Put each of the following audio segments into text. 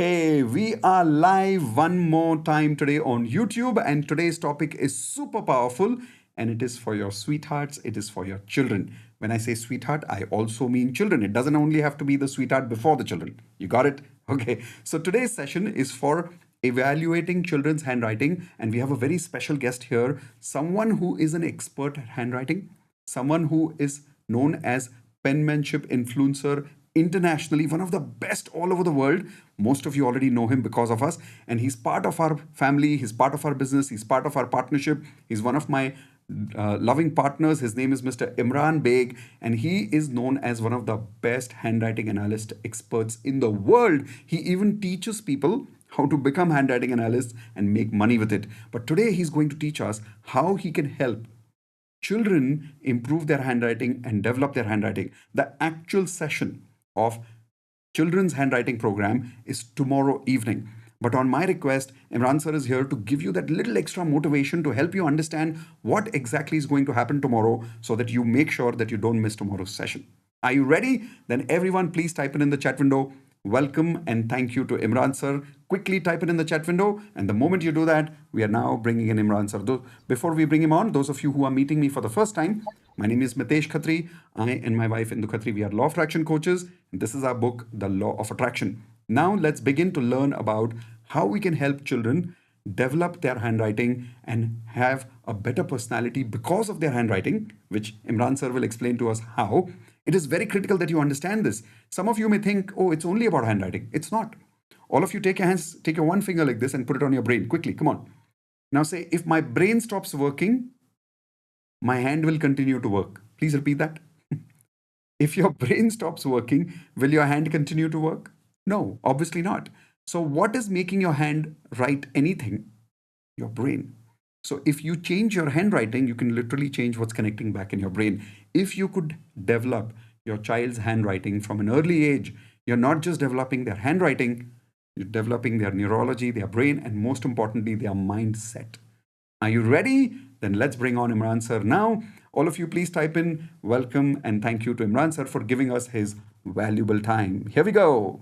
Hey, we are live one more time today on YouTube, and today's topic is super powerful and it is for your sweethearts, it is for your children. When I say sweetheart, I also mean children. It doesn't only have to be the sweetheart before the children. You got it? Okay. So today's session is for evaluating children's handwriting, and we have a very special guest here, someone who is an expert at handwriting, someone who is known as penmanship influencer internationally, one of the best all over the world. Most of you already know him because of us, and he's part of our family, he's part of our business, he's part of our partnership. He's one of my loving partners. His name is Mr. Imran Baig, and he is known as one of the best handwriting analyst experts in the world. He even teaches people how to become handwriting analysts and make money with it. But today he's going to teach us how he can help children improve their handwriting and develop their handwriting. The actual session of children's handwriting program is tomorrow evening. But on my request, Imran sir is here to give you that little extra motivation to help you understand what exactly is going to happen tomorrow so that you make sure that you don't miss tomorrow's session. Are you ready? Then everyone please type in the chat window. Welcome and thank you to Imran sir. Quickly type it in the chat window, and the moment you do that, we are now bringing in Imran sir. Before we bring him on, those of you who are meeting me for the first time, my name is Mitesh Khatri. I and my wife Indu Khatri, we are law of attraction coaches. And this is our book, The Law of Attraction. Now let's begin to learn about how we can help children develop their handwriting and have a better personality because of their handwriting, which Imran sir will explain to us how. It is very critical that you understand this. Some of you may think, oh, it's only about handwriting. It's not. All of you take your hands, take your one finger like this and put it on your brain quickly. Come on. Now say, if my brain stops working, my hand will continue to work. Please repeat that. If your brain stops working, will your hand continue to work? No, obviously not. So, what is making your hand write anything? Your brain. So, if you change your handwriting, you can literally change what's connecting back in your brain. If you could develop your child's handwriting from an early age, you're not just developing their handwriting, you're developing their neurology, their brain, and most importantly, their mindset. Are you ready? Then let's bring on Imran sir now. All of you, please type in welcome and thank you to Imran sir for giving us his valuable time. Here we go.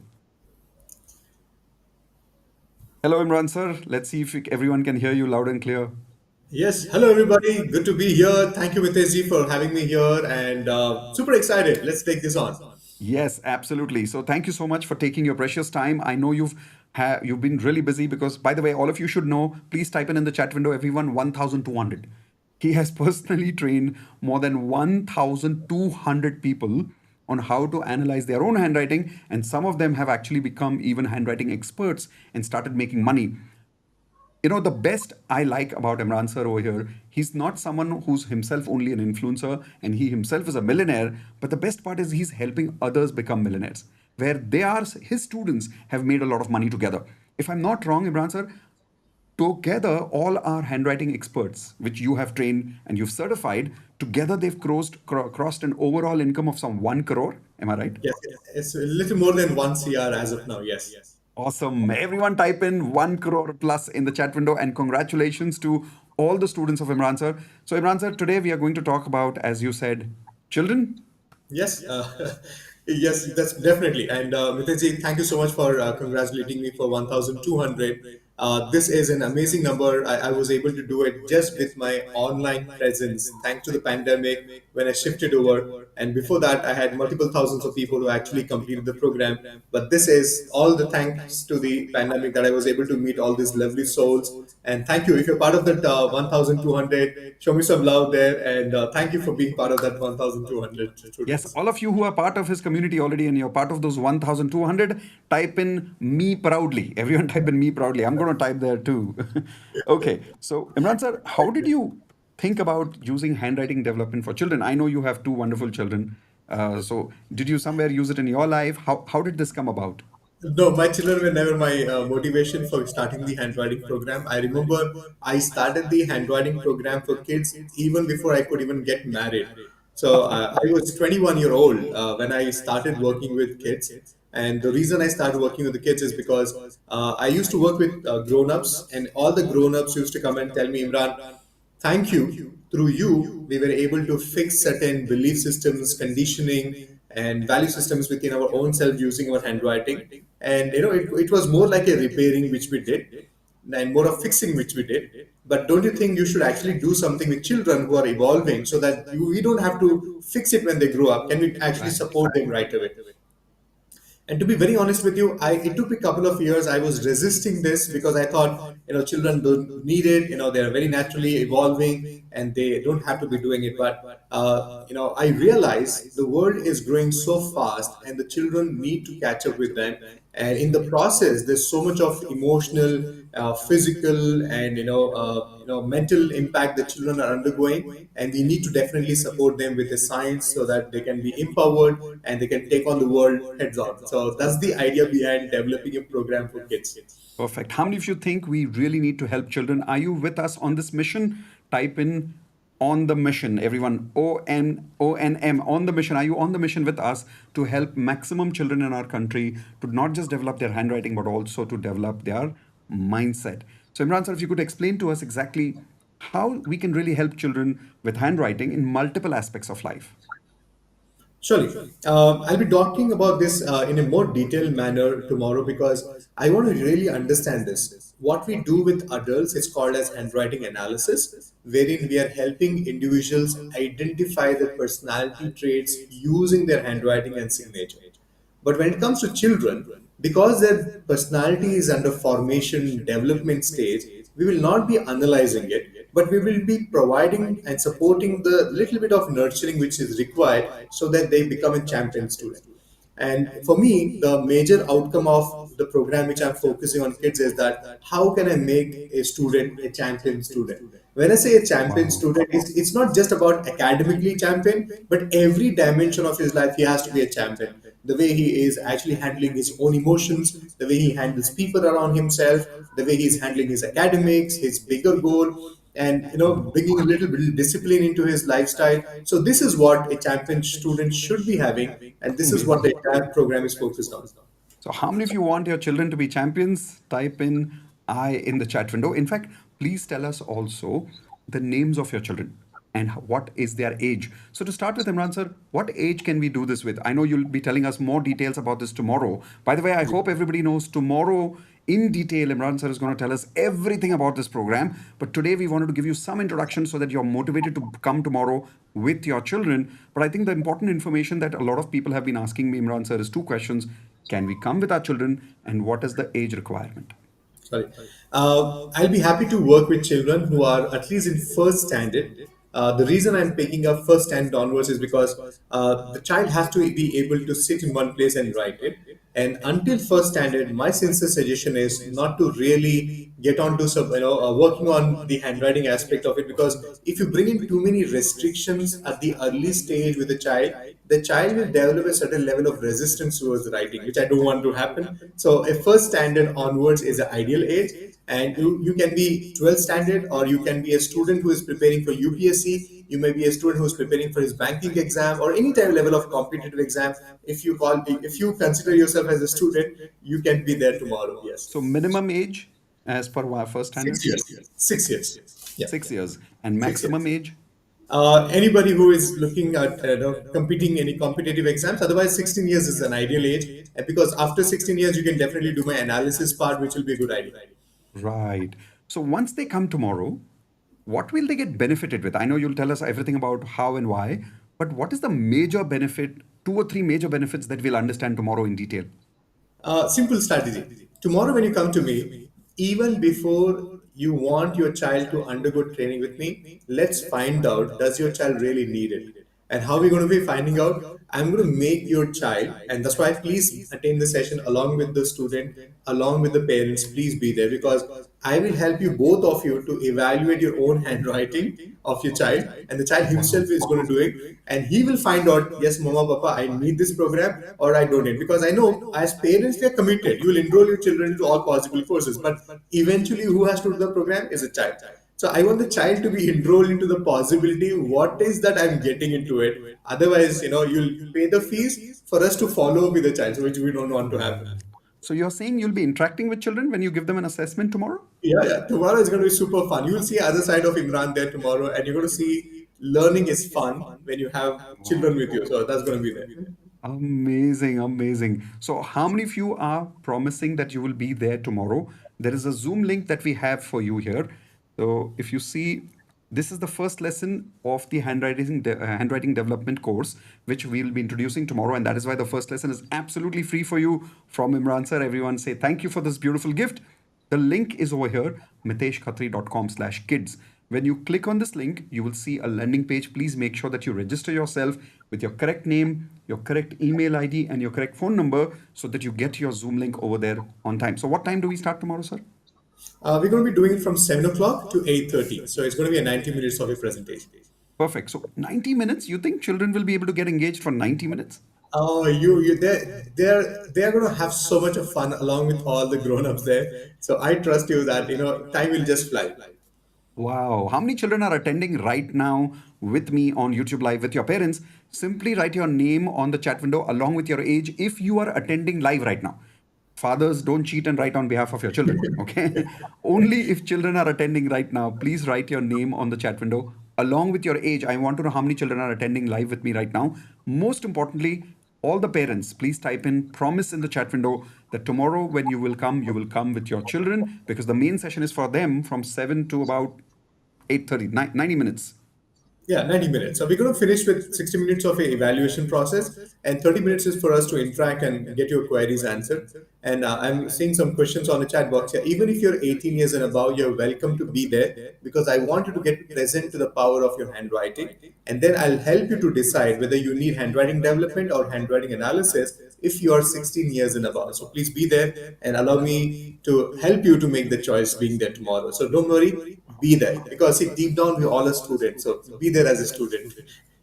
Hello, Imran sir. Let's see if everyone can hear you loud and clear. Yes, hello everybody. Good to be here. Thank you, Mitesh, for having me here, and super excited. Let's take this on. Yes, absolutely. So thank you so much for taking your precious time. I know you've been really busy because, by the way, all of you should know. Please type in the chat window, everyone, 1,200. He has personally trained more than 1,200 people on how to analyze their own handwriting, and some of them have actually become even handwriting experts and started making money. The best I like about Imran sir over here, he's not someone who's himself only an influencer and he himself is a millionaire, but the best part is he's helping others become millionaires, where they are, his students have made a lot of money together. If I'm not wrong, Imran sir, together all our handwriting experts, which you have trained and you've certified, together they've crossed an overall income of some 1 crore. Am I right? Yes, it's a little more than one CR as of now. Yes. Awesome. Everyone type in 1 crore plus in the chat window, and congratulations to all the students of Imran sir. So, Imran sir, today we are going to talk about, as you said, children. Yes, yes, that's definitely. And Mitesh, thank you so much for congratulating me for 1,200. This is an amazing number. I was able to do it just with my online presence, thanks to the pandemic when I shifted over. And before that, I had multiple thousands of people who actually completed the program. But this is all the thanks to the pandemic that I was able to meet all these lovely souls. And thank you. If you're part of that 1,200, show me some love there. And thank you for being part of that 1,200 Yes, students. all of you who are part of his community already and you're part of those 1,200, type in me proudly. Everyone type in me proudly. I'm going to type there too. Okay, so Imran sir, how did you think about using handwriting development for children? I know you have two wonderful children. So, did you somewhere use it in your life? How did this come about? No, my children were never my motivation for starting the handwriting program. I remember I started the handwriting program for kids even before I could even get married. So I was 21-year old when I started working with kids. And the reason I started working with the kids is because I used to work with grown-ups, and all the grown-ups used to come and tell me, Imran, thank you. Through you, we were able to fix certain belief systems, conditioning, and value systems within our own self using our handwriting. And it was more like a repairing which we did, and more of fixing which we did. But don't you think you should actually do something with children who are evolving, so that we don't have to fix it when they grow up? Can we actually Right. support them right away? And to be very honest with you, it took me a couple of years. I was resisting this because I thought, children don't need it. They're very naturally evolving and they don't have to be doing it. But, I realize the world is growing so fast and the children need to catch up with them. And in the process, there's so much of emotional, physical, and, mental impact that children are undergoing. And we need to definitely support them with the science so that they can be empowered and they can take on the world heads on. So that's the idea behind developing a program for kids. Perfect. How many of you think we really need to help children? Are you with us on this mission? Type in on the mission, everyone. ONM, on the mission. Are you on the mission with us to help maximum children in our country to not just develop their handwriting, but also to develop their mindset? So, Imran sir, if you could explain to us exactly how we can really help children with handwriting in multiple aspects of life. Surely. I'll be talking about this in a more detailed manner tomorrow because I want to really understand this. What we do with adults is called as handwriting analysis, wherein we are helping individuals identify their personality traits using their handwriting and signature. But when it comes to children, because their personality is under formation, development stage, we will not be analyzing it, but we will be providing and supporting the little bit of nurturing which is required so that they become a champion student. And for me, the major outcome of the program which I'm focusing on kids is that how can I make a student a champion student? When I say a champion Wow. student, it's not just about academically champion, but every dimension of his life, he has to be a champion. The way he is actually handling his own emotions, the way he handles people around himself, the way he's handling his academics, his bigger goal, and bringing a little bit of discipline into his lifestyle. So this is what a champion student should be having, and this is what Amazing. the entire program is focused on. So, how many of you want your children to be champions? Type in I in the chat window. In fact, please tell us also the names of your children and what is their age. So, to start with, Imran sir, what age can we do this with? I know you'll be telling us more details about this tomorrow. By the way, I hope everybody knows tomorrow in detail, Imran sir is going to tell us everything about this program. But today, we wanted to give you some introduction so that you're motivated to come tomorrow with your children. But I think the important information that a lot of people have been asking me, Imran sir, is two questions. Can we come with our children, and what is the age requirement? Sorry. I'll be happy to work with children who are at least in first standard. The reason I'm picking up first standard onwards is because the child has to be able to sit in one place and write it. And until first standard, my sincere suggestion is not to really get onto some, working on the handwriting aspect of it, because if you bring in too many restrictions at the early stage with the child will develop a certain level of resistance towards writing, which I don't want to happen. So a first standard onwards is the ideal age. And you can be 12th standard, or you can be a student who is preparing for UPSC. You may be a student who is preparing for his banking exam or any type of level of competitive exam. If you consider yourself as a student, you can be there tomorrow. So, Yes. minimum age as per our first Six standard, years. 6 years. Yeah. 6 years, and 6 years. maximum age. Anybody who is looking at competing any competitive exams, otherwise 16 years is an ideal age. And because after 16 years, you can definitely do my analysis part, which will be a good idea. Right. So, once they come tomorrow, what will they get benefited with? I know you'll tell us everything about how and why, but what is the major benefit, two or three major benefits that we'll understand tomorrow in detail? Simple strategy. Tomorrow, when you come to me, even before you want your child to undergo training with me, let's find out, does your child really need it? And how we're going to be finding out? I'm going to make your child, and that's why please attend the session along with the student, along with the parents. Please be there, because I will help you, both of you, to evaluate your own handwriting of your child, and the child Wow. himself is going to do it, and he will find out, yes, mama, papa, I need this program or I don't need, because I know as parents we are committed. You will enroll your children into all possible courses, but eventually who has to do the program is a child. So I want the child to be enrolled into the possibility, what is that I'm getting into it. Otherwise, you'll pay the fees for us to follow up with the child, so which we don't want to happen. Right. So, you're saying you'll be interacting with children when you give them an assessment tomorrow? Yeah, yeah. Tomorrow is going to be super fun. You will see other side of Imran there tomorrow, and you're going to see learning is fun when you have children Wow. with you. So that's going to be there. Amazing, amazing. So, how many of you are promising that you will be there tomorrow? There is a Zoom link that we have for you here. So, if you see, this is the first lesson of the handwriting development course, which we'll be introducing tomorrow, and that is why the first lesson is absolutely free for you from Imran sir. Everyone say thank you for this beautiful gift. The link is over here, miteshkhatri.com/kids. When you click on this link, you will see a landing page. Please make sure that you register yourself with your correct name, your correct email ID, and your correct phone number so that you get your Zoom link over there on time. So, what time do we start tomorrow, sir? We're going to be doing it from 7 o'clock to 8:30. So it's going to be a 90 minutes of a presentation. Perfect. So, 90 minutes, you think children will be able to get engaged for 90 minutes? Oh, they're going to have so much of fun along with all the grown-ups there. So I trust you that time will just fly. Wow. How many children are attending right now with me on YouTube Live with your parents? Simply write your name on the chat window along with your age if you are attending live right now. Fathers, don't cheat and write on behalf of your children. Okay. Only if children are attending right now, please write your name on the chat window along with your age. I want to know how many children are attending live with me right now. Most importantly, all the parents, please type in promise in the chat window that tomorrow when you will come with your children because the main session is for them from 7 to about 8:30, 90 minutes. Yeah, 90 minutes. So we're going to finish with 60 minutes of a evaluation process, and 30 minutes is for us to interact and get your queries answered. And I'm seeing some questions on the chat box here. Even if you're 18 years and above, you're welcome to be there because I want you to get present to the power of your handwriting. And then I'll help you to decide whether you need handwriting development or handwriting analysis if you are 16 years and above. So please be there and allow me to help you to make the choice being there tomorrow. So don't worry, be there because see, deep down we're all a student, so be there as a student.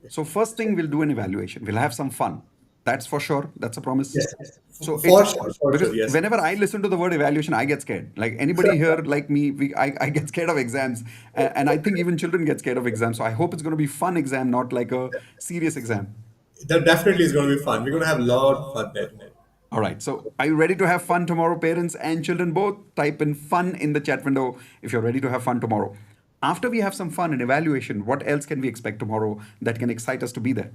So first thing we'll do an evaluation. We'll have some fun. That's for sure. That's a promise. Yes, So for because sure, yes. whenever I listen to the word evaluation, I get scared. Like anybody here, like me, I get scared of exams, and I think even children get scared of exams. So I hope it's going to be fun exam, not like a serious exam. That definitely is going to be fun. We're going to have a lot of fun there tomorrow. All right. So are you ready to have fun tomorrow, parents and children both? Type in fun in the chat window if you're ready to have fun tomorrow. After we have some fun and evaluation, what else can we expect tomorrow that can excite us to be there?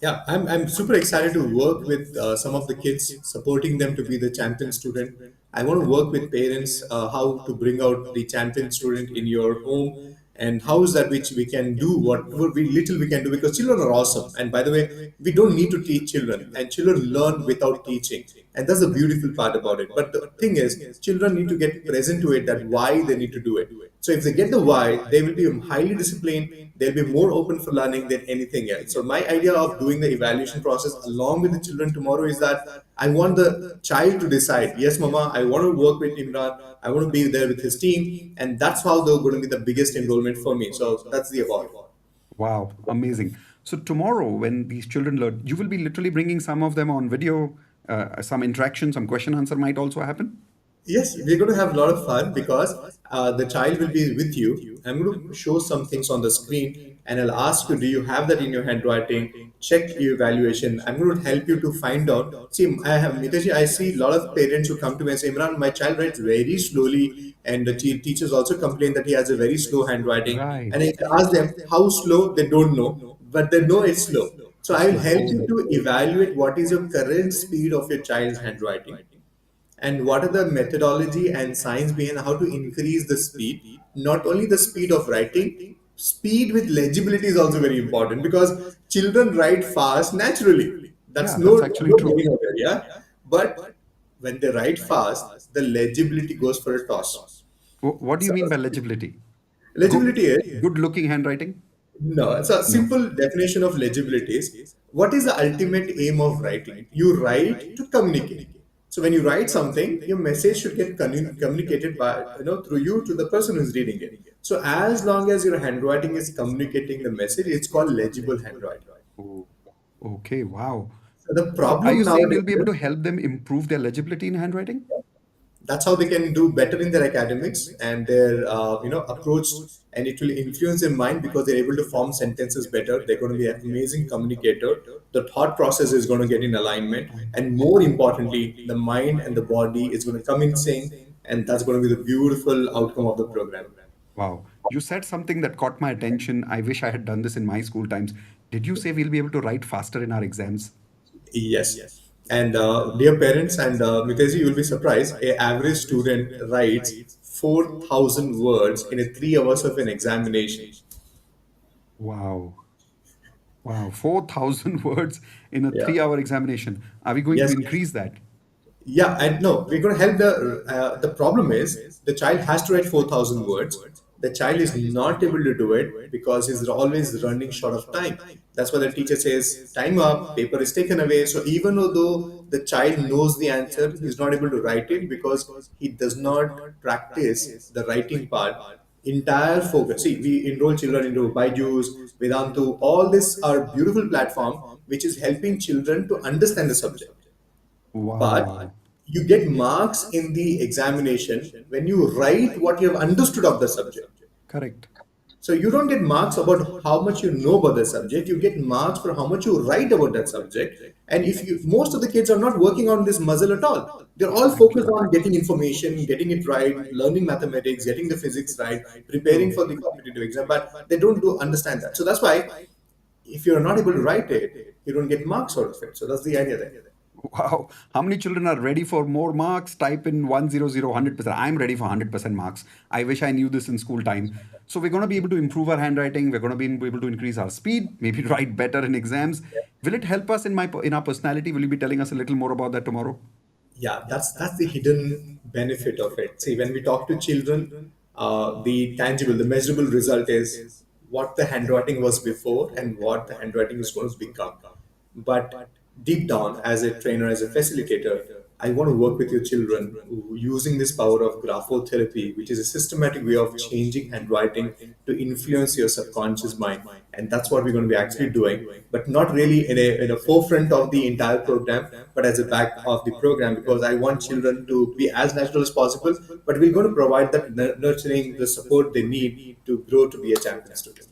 Yeah, I'm super excited to work with some of the kids, supporting them to be the champion student. I want to work with parents how to bring out the champion student in your home, and how is that which we can do whatever we little we can do because children are awesome. And by the way, we don't need to teach children, and children learn without teaching, and that's the beautiful part about it. But the thing is, children need to get present to it that why they need to do it. So if they get the why, they will be highly disciplined. They'll be more open for learning than anything else. So my idea of doing the evaluation process along with the children tomorrow is that I want the child to decide, yes, mama, I want to work with Imran. I want to be there with his team. And that's how they're going to be the biggest enrollment for me. So that's the award. Wow, amazing. So tomorrow, when these children learn, you will be literally bringing some of them on video, some interaction, some question answer might also happen. Yes, we're going to have a lot of fun because the child will be with you. I'm going to show some things on the screen and I'll ask you, do you have that in your handwriting? Check your evaluation. I'm going to help you to find out. See, I have, Mitesh, I see a lot of parents who come to me and say, Imran, my child writes very slowly. And the teachers also complain that he has a very slow handwriting. And Right. if you ask them how slow, they don't know, but they know it's slow. So I It's will slow. help you Oh, to evaluate what is your current speed of your child's handwriting and what are the methodology and science behind how to increase the speed. Not only the speed of writing, speed with legibility is also very important because children write fast naturally. That's yeah, that's actually no true. getting out there, yeah. But when they write fast, the legibility goes for a toss. What do you So mean by legibility? Good, legibility is good looking handwriting? no, it's a No. simple definition of legibility is what is the ultimate aim of writing? You write to communicate. So when you write something, your message should get communicated by through you to the person who's reading it. So as long as your handwriting is communicating the message, it's called legible handwriting. Oh, okay, wow. So the So are problem you saying nowadays we'll be able is to help them improve their legibility in handwriting? that's how they can do better in their academics and their approach, and it will influence their mind because they're able to form sentences better. They're going to be an amazing communicator. The thought process is going to get in alignment, and more importantly, the mind and the body is going to come in sync, and that's going to be the beautiful outcome of the program. Wow. You said something that caught my attention. I wish I had done this in my school times. Did you say we'll be able to write faster in our exams? Yes. And dear parents and Miteji, you will be surprised. A average student writes 4,000 words in a 3 hours of an examination. Wow. Wow. 4,000 words in a Yeah. 3 hour examination. Are we going to Yes. increase that? Yeah, and no, we're going to help the problem is the child has to write 4,000 words. The child is not able to do it because he's always running short of time. That's why the teacher says, time up, paper is taken away. So even though the child knows the answer, he's not able to write it because he does not practice the writing part. Entire focus. See, we enroll children into Byju's, Vedantu. All these are beautiful platform which is helping children to understand the subject, but Wow. you get marks in the examination when you write what you have understood of the subject. Correct. So you don't get marks about how much you know about the subject, you get marks for how much you write about that subject. And if you, most of the kids are not working on this muzzle at all, they're all focused Exactly. on getting information, getting it right, learning mathematics, getting the physics right, preparing True. for the competitive exam, but they don't do understand that. So that's why if you're not able to write it, you don't get marks out of it. So that's the idea there. Wow. How many children are ready for more marks? Type in 100, 100%. I'm ready for 100% marks. I wish I knew this in school time. So we're going to be able to improve our handwriting. We're going to be able to increase our speed, maybe write better in exams. Will it help us in our personality? Will you be telling us a little more about that tomorrow? Yeah, that's the hidden benefit of it. See, when we talk to children, the tangible, the measurable result is what the handwriting was before and what the handwriting is going to become. But deep down, as a trainer, as a facilitator, I want to work with your children using this power of graphotherapy, which is a systematic way of changing handwriting to influence your subconscious mind. And that's what we're going to be actually doing, but not really in a forefront of the entire program, but as a back of the program, because I want children to be as natural as possible. But we're going to provide that nurturing, the support they need to grow to be a champion student.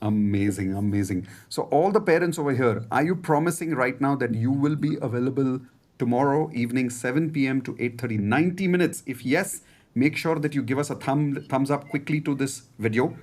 Amazing, amazing. So, all the parents over here, are you promising right now that you will be available tomorrow evening, 7 p.m. to 8:30, 90 minutes? If yes, make sure that you give us a thumbs up quickly to this video.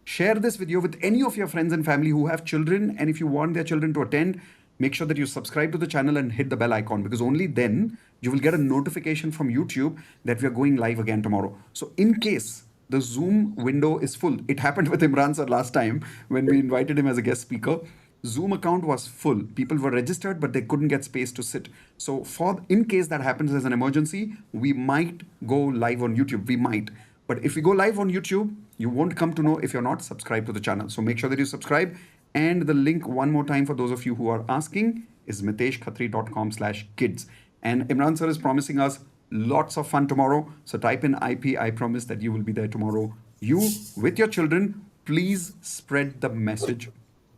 Share this video with any of your friends and family who have children. And if you want their children to attend, make sure that you subscribe to the channel and hit the bell icon, because only then you will get a notification from YouTube that we are going live again tomorrow. So, in case the Zoom window is full. It happened with Imran sir last time when we invited him as a guest speaker. Zoom account was full. People were registered, but they couldn't get space to sit. So, for in case that happens as an emergency, we might go live on YouTube. We might. But if we go live on YouTube, you won't come to know if you're not subscribed to the channel. So make sure that you subscribe. And the link, one more time, for those of you who are asking, is miteshkhatri.com/kids. And Imran sir is promising us lots of fun tomorrow. So type in IP. I promise that you will be there tomorrow. You, with your children, please spread the message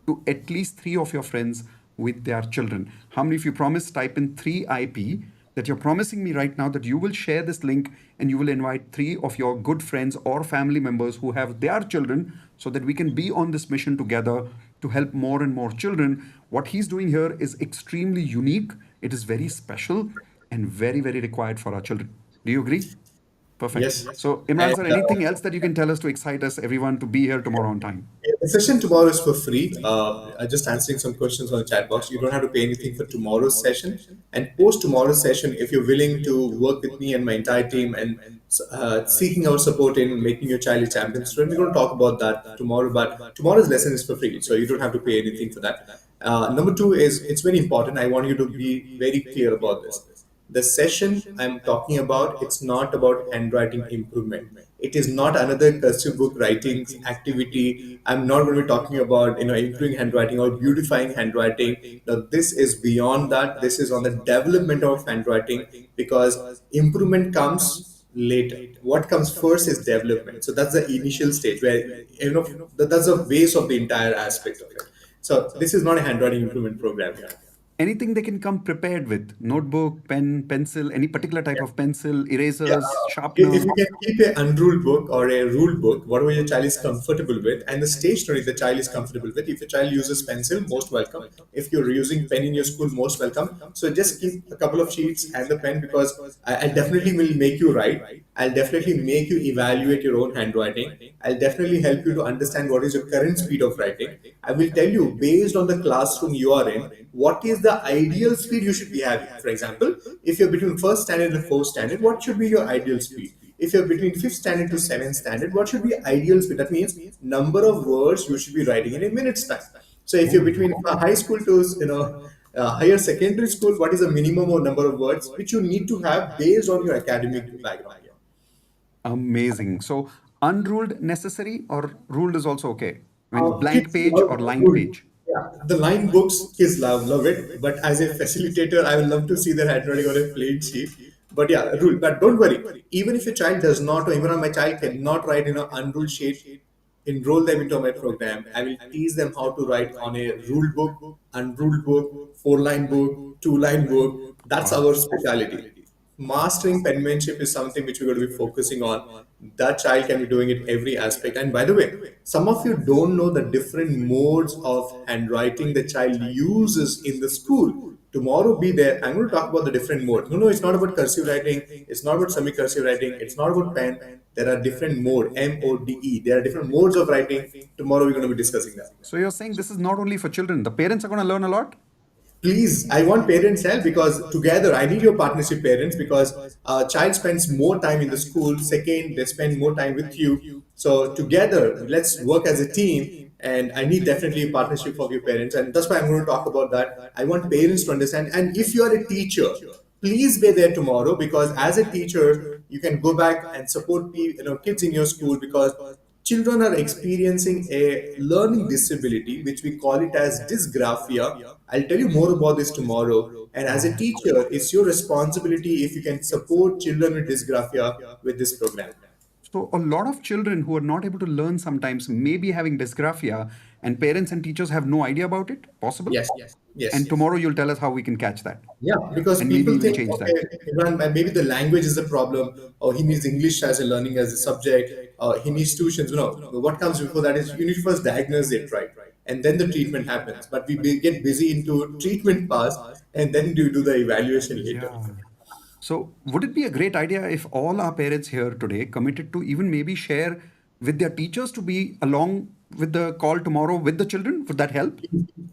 to at least three of your friends with their children. How many of you promise? Type in 3IP, that you're promising me right now that you will share this link and you will invite three of your good friends or family members who have their children, so that we can be on this mission together to help more and more children. What he's doing here is extremely unique. It is very special and very, very required for our children. Do you agree? Perfect. Yes. So, Imran And sir, anything else that you can tell us to excite us, everyone, to be here tomorrow on time? the session tomorrow is for free. I'm just answering some questions on the chat box. You don't have to pay anything for tomorrow's session. And post tomorrow's session, if you're willing to work with me and my entire team and seeking our support in making your child a champion student, we're going to talk about that tomorrow. But tomorrow's lesson is for free, so you don't have to pay anything for that. Number two is, it's very important. I want you to be very clear about this. The session I'm talking about, it's not about handwriting improvement. It is not another cursive book writing activity. I'm not going to be talking about improving handwriting or beautifying handwriting. Now, this is beyond that. This is on the development of handwriting, because improvement comes later. What comes first is development. So that's the initial stage where that's the base of the entire aspect of it. So this is not a handwriting improvement program here. Anything they can come prepared with: notebook, pen, pencil, any particular type of pencil, Yeah, erasers, if sharpener. you can keep a unruled book or a ruled book, whatever your child is comfortable with, and the stationery the child is comfortable with. If your child uses pencil, most welcome. If you're using pen in your school, most welcome. So just keep a couple of sheets and the pen, because I definitely will make you write. I'll definitely make you evaluate your own handwriting. I'll definitely help you to understand what is your current speed of writing. I will tell you, based on the classroom you are in, what is the ideal speed you should be having. For example, if you're between first standard and fourth standard, what should be your ideal speed? If you're between fifth standard to seventh standard, what should be ideal speed? That means number of words you should be writing in a minute's time. So if you're Oh, between high school to higher secondary school, what is the minimum or number of words which you need to have based on your academic background here? amazing. So unruled necessary or ruled is also okay? I mean, blank Kids page love or lined good. page? Yeah, the line books, kids love it. But as a facilitator, I would love to see their handwriting on a plain sheet. But yeah, rule. But don't worry. Even if your child does not, or even if my child cannot write in an unruled sheet, enroll them into my program. I will teach them how to write on a ruled book, unruled book, four-line book, two-line book. That's Wow. our specialty. Mastering penmanship is something which we're going to be focusing on. That child can be doing it every aspect. And by the way, some of you don't know the different modes of handwriting the child uses in the school. Tomorrow be there. I'm going to talk about the different modes. No, it's not about cursive writing. It's not about semi-cursive writing. It's not about pen. There are different mode, MODE. There are different modes of writing. Tomorrow we're going to be discussing that. So you're saying this is not only for children, the parents are going to learn a lot? Please, I want parents help, because together I need your partnership, parents, because child spends more time in the school. Second, they spend more time with you. So together, let's work as a team. And I need definitely a partnership of your parents, and that's why I'm going to talk about that. I want parents to understand. And if you are a teacher, please be there tomorrow, because as a teacher you can go back and support kids in your school, because children are experiencing a learning disability which we call it as dysgraphia. I'll tell you more about this tomorrow. And as a Wow. teacher, it's your responsibility if you can support children with dysgraphia with this program. So a lot of children who are not able to learn sometimes may be having dysgraphia, and parents and teachers have no idea about it. Possible? Yes, And yes. tomorrow you'll tell us how we can catch that Yeah, because and maybe people even think, change okay, that. Imran, maybe the language is the problem, or he needs English as a learning as a subject, or he needs tuitions. What comes before that is you need to first diagnose it, right? And then the treatment happens. But get busy into treatment pass, and then do the evaluation later. Yeah. So would it be a great idea if all our parents here today committed to even maybe share with their teachers to be along with the call tomorrow with the children? Would that help?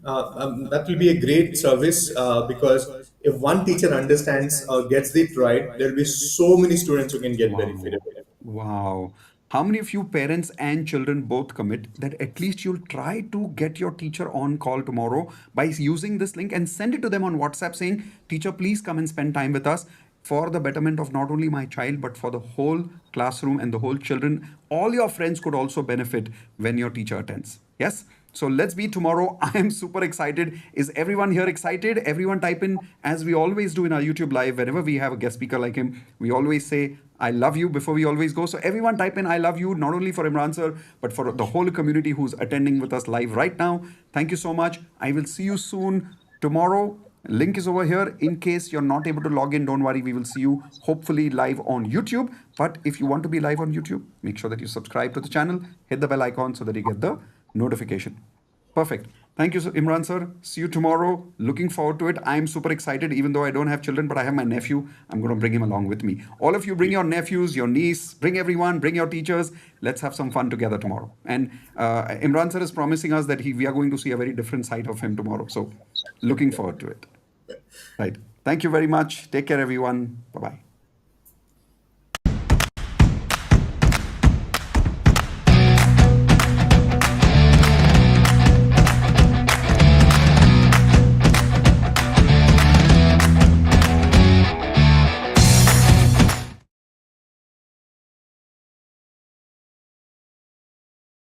That will be a great service, because if one teacher understands or gets it right, there will be so many students who can get Wow. benefited. Wow. How many of you parents and children both commit that at least you'll try to get your teacher on call tomorrow by using this link and send it to them on WhatsApp saying, Teacher, please come and spend time with us for the betterment of not only my child, but for the whole classroom and the whole children. All your friends could also benefit when your teacher attends. Yes? So let's be tomorrow. I am super excited. Is everyone here excited? Everyone type in, as we always do in our YouTube live, whenever we have a guest speaker like him, we always say, I love you before we always go. So everyone type in, I love you, not only for Imran sir, but for the whole community who's attending with us live right now. Thank you so much. I will see you soon tomorrow. Link is over here. In case you're not able to log in, don't worry. We will see you hopefully live on YouTube. But if you want to be live on YouTube, make sure that you subscribe to the channel, hit the bell icon so that you get the notification. Perfect. Thank you, Imran sir. See you tomorrow. Looking forward to it. I'm super excited, even though I don't have children, but I have my nephew. I'm going to bring him along with me. All of you, bring your nephews, your niece, bring everyone, bring your teachers. Let's have some fun together tomorrow. And Imran sir is promising us that we are going to see a very different side of him tomorrow. So, looking forward to it. Right. Thank you very much. Take care, everyone. Bye bye.